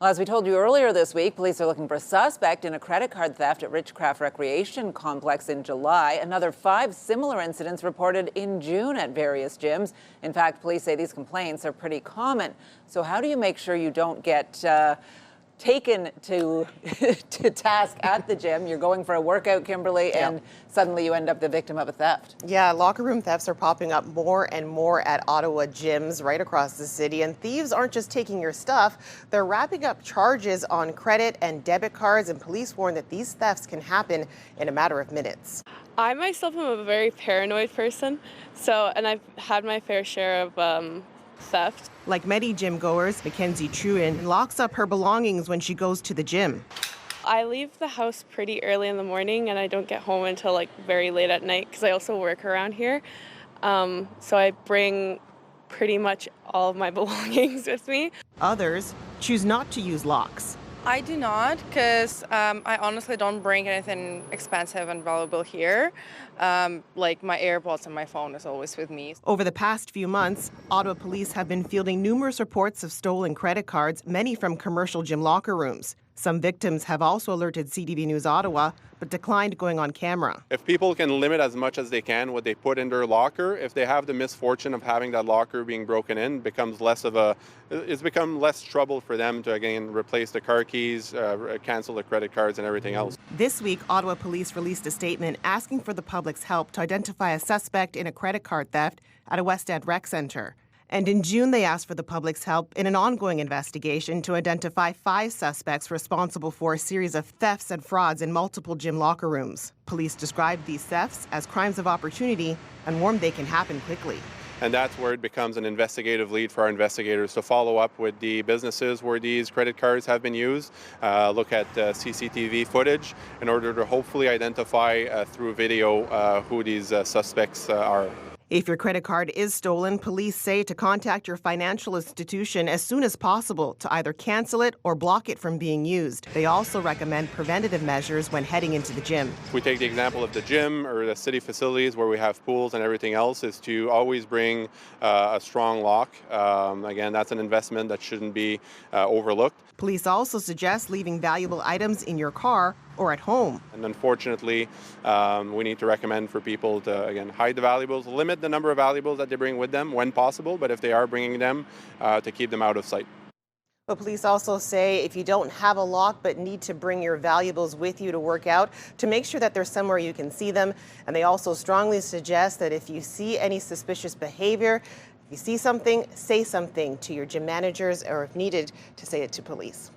Well, as we told you earlier this week, police are looking for a suspect in a credit card theft at Richcraft Recreation Complex in July. Another 5 similar incidents reported in June at various gyms. In fact, police say these complaints are pretty common. So how do you make sure you don't get taken to task at the gym? You're going for a workout, Kimberley, and suddenly you end up the victim of a theft. Yeah, locker room thefts are popping up more and more at Ottawa gyms right across the city. And thieves aren't just taking your stuff, they're wrapping up charges on credit and debit cards. And police warn that these thefts can happen in a matter of minutes. I myself am a very paranoid person, and I've had my fair share of theft. Like many gym goers, Mackenzie Truin locks up her belongings when she goes to the gym. I leave the house pretty early in the morning and I don't get home until very late at night because I also work around here. So I bring pretty much all of my belongings with me. Others choose not to use locks. I do not, because I honestly don't bring anything expensive and valuable here. Like my AirPods and my phone is always with me. Over the past few months, Ottawa police have been fielding numerous reports of stolen credit cards, many from commercial gym locker rooms. Some victims have also alerted CTV News Ottawa, but declined going on camera. If people can limit as much as they can what they put in their locker, if they have the misfortune of having that locker being broken in, it's become less trouble for them to, again, replace the car keys, cancel the credit cards and everything else. This week, Ottawa police released a statement asking for the public's help to identify a suspect in a credit card theft at a West End rec centre. And in June, they asked for the public's help in an ongoing investigation to identify 5 suspects responsible for a series of thefts and frauds in multiple gym locker rooms. Police described these thefts as crimes of opportunity and warned they can happen quickly. And that's where it becomes an investigative lead for our investigators to follow up with the businesses where these credit cards have been used, look at CCTV footage in order to hopefully identify through video who these suspects are. If your credit card is stolen, police say to contact your financial institution as soon as possible to either cancel it or block it from being used. They also recommend preventative measures when heading into the gym. If we take the example of the gym or the city facilities where we have pools and everything else, is to always bring a strong lock. Again, that's an investment that shouldn't be overlooked. Police also suggest leaving valuable items in your car or at home. And unfortunately, we need to recommend for people to, again, hide the valuables, limit the number of valuables that they bring with them when possible, but if they are bringing them, to keep them out of sight. But police also say if you don't have a lock but need to bring your valuables with you to work out, to make sure that they're somewhere you can see them. And they also strongly suggest that if you see any suspicious behavior, if you see something, say something to your gym managers, or if needed, to say it to police.